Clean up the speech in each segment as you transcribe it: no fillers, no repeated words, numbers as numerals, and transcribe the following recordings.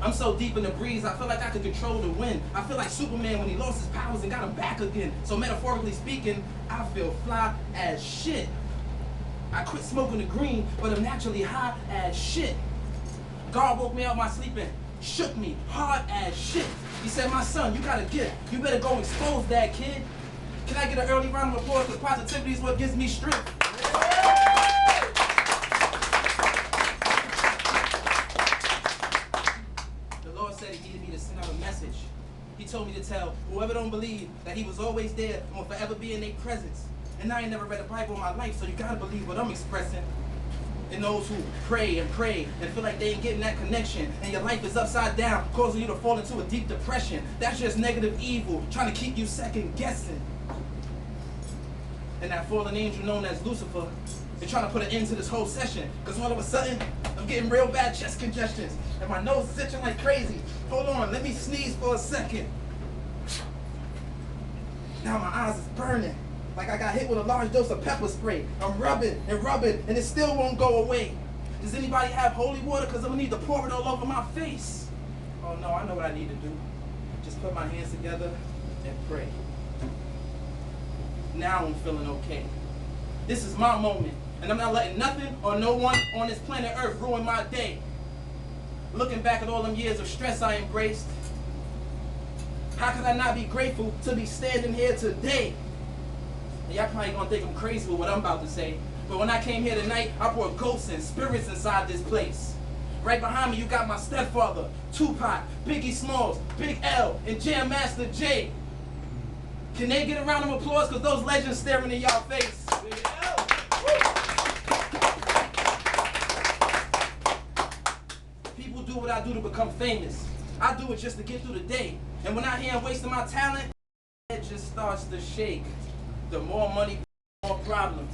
I'm so deep in the breeze, I feel like I could control the wind. I feel like Superman when he lost his powers and got him back again. So metaphorically speaking, I feel fly as shit. I quit smoking the green, but I'm naturally high as shit. God woke me out my sleep and shook me hard as shit. He said, my son, you got a gift. You better go expose that, kid. Can I get an early round of applause? Because positivity is what gives me strength. The Lord said he needed me to send out a message. He told me to tell whoever don't believe that he was always there and will forever be in their presence. And I ain't never read the Bible in my life, so you gotta believe what I'm expressing. And those who pray and feel like they ain't getting that connection, and your life is upside down, causing you to fall into a deep depression. That's just negative evil, trying to keep you second guessing. And that fallen angel known as Lucifer, they're trying to put an end to this whole session, because all of a sudden, I'm getting real bad chest congestions, and my nose is itching like crazy. Hold on, let me sneeze for a second. Now my eyes is burning. Like I got hit with a large dose of pepper spray. I'm rubbing, and it still won't go away. Does anybody have holy water? Because I'm going to need to pour it all over my face. Oh no, I know what I need to do. Just put my hands together and pray. Now I'm feeling okay. This is my moment, and I'm not letting nothing or no one on this planet Earth ruin my day. Looking back at all them years of stress I embraced, how could I not be grateful to be standing here today? Y'all probably gonna think I'm crazy with what I'm about to say, but when I came here tonight, I brought ghosts and spirits inside this place. Right behind me, you got my stepfather, Tupac, Biggie Smalls, Big L, and Jam Master Jay. Can they get a round of applause? Because those legends staring in y'all face. Big L. People do what I do to become famous. I do it just to get through the day. And when I hear I'm wasting my talent, it just starts to shake. The more money, more problems.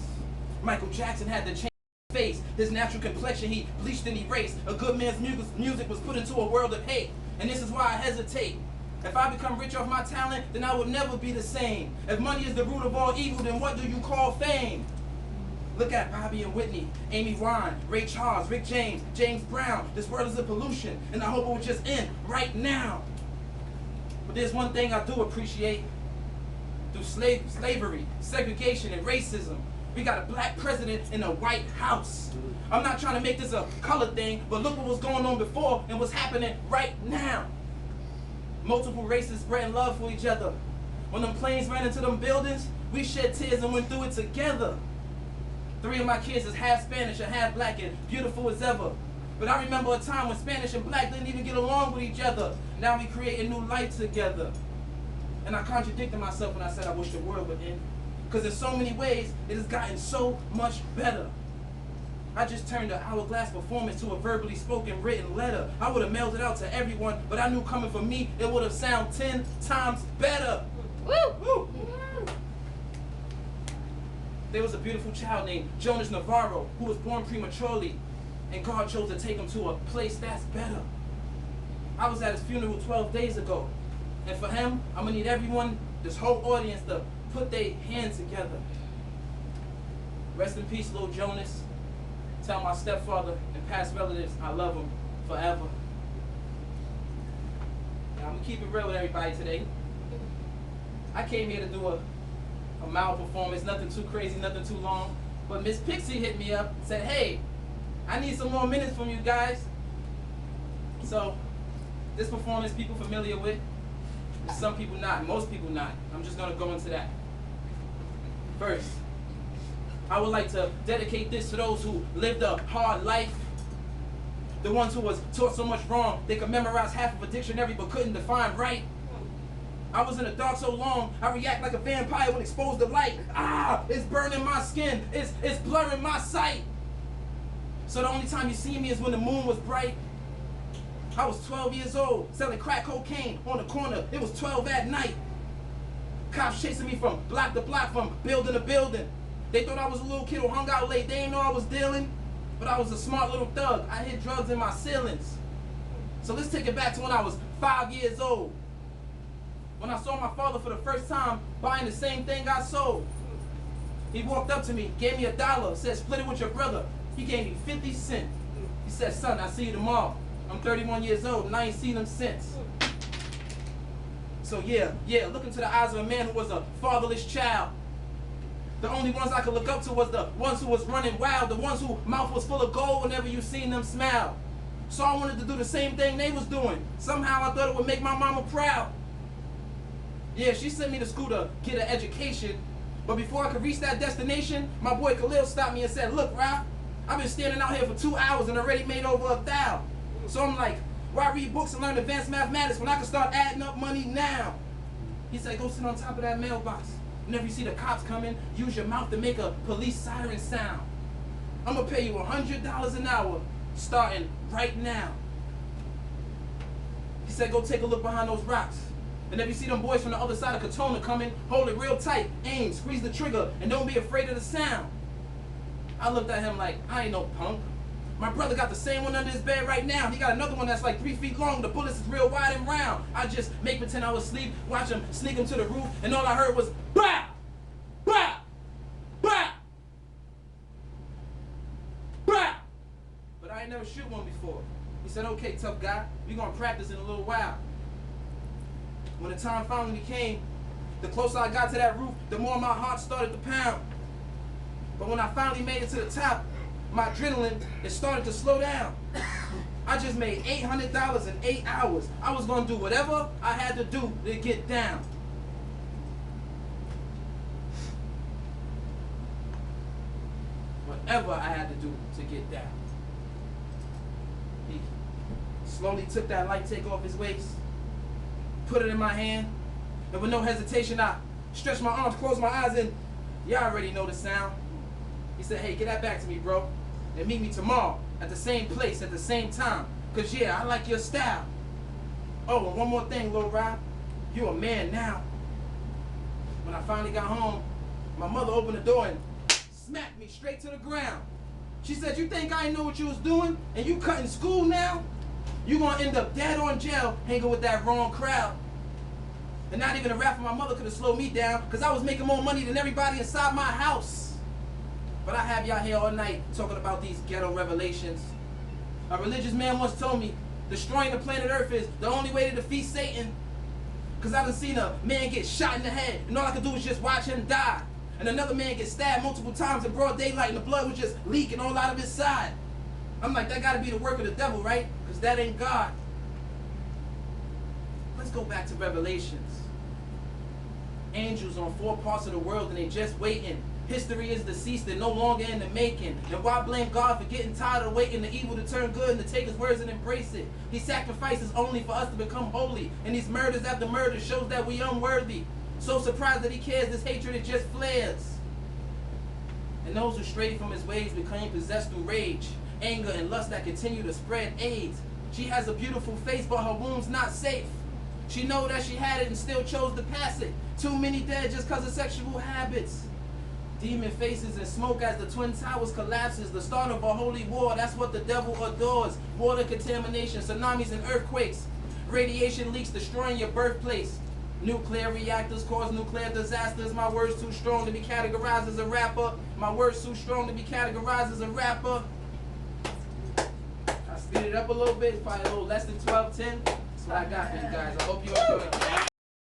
Michael Jackson had to change his face. His natural complexion he bleached and erased. A good man's music was put into a world of hate. And this is why I hesitate. If I become rich off my talent, then I will never be the same. If money is the root of all evil, then what do you call fame? Look at Bobby and Whitney, Amy Ryan, Ray Charles, Rick James, James Brown. This world is a pollution, and I hope it will just end right now. But there's one thing I do appreciate. Through slavery, segregation, and racism, we got a black president in a White House. I'm not trying to make this a color thing, but look what was going on before and what's happening right now. Multiple races spreading love for each other. When them planes ran into them buildings, we shed tears and went through it together. 3 of my kids is half Spanish and half black and beautiful as ever. But I remember a time when Spanish and black didn't even get along with each other. Now we create a new life together. And I contradicted myself when I said I wish the world would end. Because in so many ways, it has gotten so much better. I just turned an hourglass performance to a verbally spoken written letter. I would have mailed it out to everyone, but I knew coming from me, it would have sounded 10 times better. Woo! Woo! There was a beautiful child named Jonas Navarro who was born prematurely, and God chose to take him to a place that's better. I was at his funeral 12 days ago. And for him, I'm gonna need everyone, this whole audience, to put their hands together. Rest in peace, little Jonas. Tell my stepfather and past relatives I love them forever. Now, I'm gonna keep it real with everybody today. I came here to do a mild performance, nothing too crazy, nothing too long. But Miss Pixie hit me up and said, hey, I need some more minutes from you guys. So, this performance people familiar with. Some people not, most people not. I'm just gonna go into that. First, I would like to dedicate this to those who lived a hard life. The ones who was taught so much wrong, they could memorize half of a dictionary but couldn't define right. I was in the dark so long, I react like a vampire when exposed to light. Ah, it's burning my skin, it's blurring my sight. So the only time you see me is when the moon was bright. I was 12 years old, selling crack cocaine on the corner. It was 12 at night. Cops chasing me from block to block, from building to building. They thought I was a little kid who hung out late. They didn't know I was dealing, but I was a smart little thug. I hid drugs in my ceilings. So let's take it back to when I was 5 years old. When I saw my father for the first time buying the same thing I sold. He walked up to me, gave me $1, said split it with your brother. He gave me 50 cents. He said, son, I'll see you tomorrow. I'm 31 years old and I ain't seen him since. So yeah, look into the eyes of a man who was a fatherless child. The only ones I could look up to was the ones who was running wild, the ones whose mouth was full of gold whenever you seen them smile. So I wanted to do the same thing they was doing. Somehow I thought it would make my mama proud. Yeah, she sent me to school to get an education, but before I could reach that destination, my boy Khalil stopped me and said, "Look, Rob, I've been standing out here for 2 hours and already made over $1,000. So I'm like, why read books and learn advanced mathematics when I can start adding up money now?" He said, "Go sit on top of that mailbox. Whenever you see the cops coming, use your mouth to make a police siren sound. I'm gonna pay you $100 an hour starting right now." He said, "Go take a look behind those rocks. And if you see them boys from the other side of Katona coming, hold it real tight, aim, squeeze the trigger, and don't be afraid of the sound." I looked at him like, I ain't no punk. My brother got the same one under his bed right now. He got another one that's like 3 feet long. The bullets is real wide and round. I just make pretend I was asleep, watch him sneak him to the roof, and all I heard was, "Bah! Bah! Bah! Bah!" But I ain't never shoot one before. He said, "Okay, tough guy, we gonna practice in a little while." When the time finally came, the closer I got to that roof, the more my heart started to pound. But when I finally made it to the top, my adrenaline, it started to slow down. I just made $800 in 8 hours. I was gonna do whatever I had to do to get down. Whatever I had to do to get down. He slowly took that light take off his waist, put it in my hand, and with no hesitation, I stretched my arms, closed my eyes, and y'all already know the sound. He said, "Hey, get that back to me, bro, and meet me tomorrow at the same place at the same time, cause yeah, I like your style. Oh, and one more thing, Lil Rob, you a man now." When I finally got home, my mother opened the door and smacked me straight to the ground. She said, "You think I didn't know what you was doing, and you cutting school now? You gonna end up dead or in jail hanging with that wrong crowd." And not even a rap from my mother could have slowed me down, because I was making more money than everybody inside my house. But I have y'all here all night talking about these ghetto revelations. A religious man once told me, destroying the planet Earth is the only way to defeat Satan. Because I done seen a man get shot in the head, and all I could do was just watch him die. And another man get stabbed multiple times in broad daylight, and the blood was just leaking all out of his side. I'm like, that gotta be the work of the devil, right? Because that ain't God. Let's go back to Revelations. Angels on 4 parts of the world, and they just waiting. History is deceased and no longer in the making. And why blame God for getting tired of waiting the evil to turn good and to take his words and embrace it? He sacrifices only for us to become holy. And these murders after murder shows that we unworthy. So surprised that he cares, this hatred it just flares. And those who stray from his ways become possessed through rage, anger, and lust that continue to spread AIDS. She has a beautiful face, but her womb's not safe. She know that she had it and still chose to pass it. Too many dead just because of sexual habits. Demon faces and smoke as the Twin Towers collapses. The start of a holy war, that's what the devil adores. Water contamination, tsunamis and earthquakes. Radiation leaks destroying your birthplace. Nuclear reactors cause nuclear disasters. My words too strong to be categorized as a rapper. My words too strong to be categorized as a rapper. I speed it up a little bit, probably a little less than 12:10. That's what I got for you guys. I hope you enjoy it.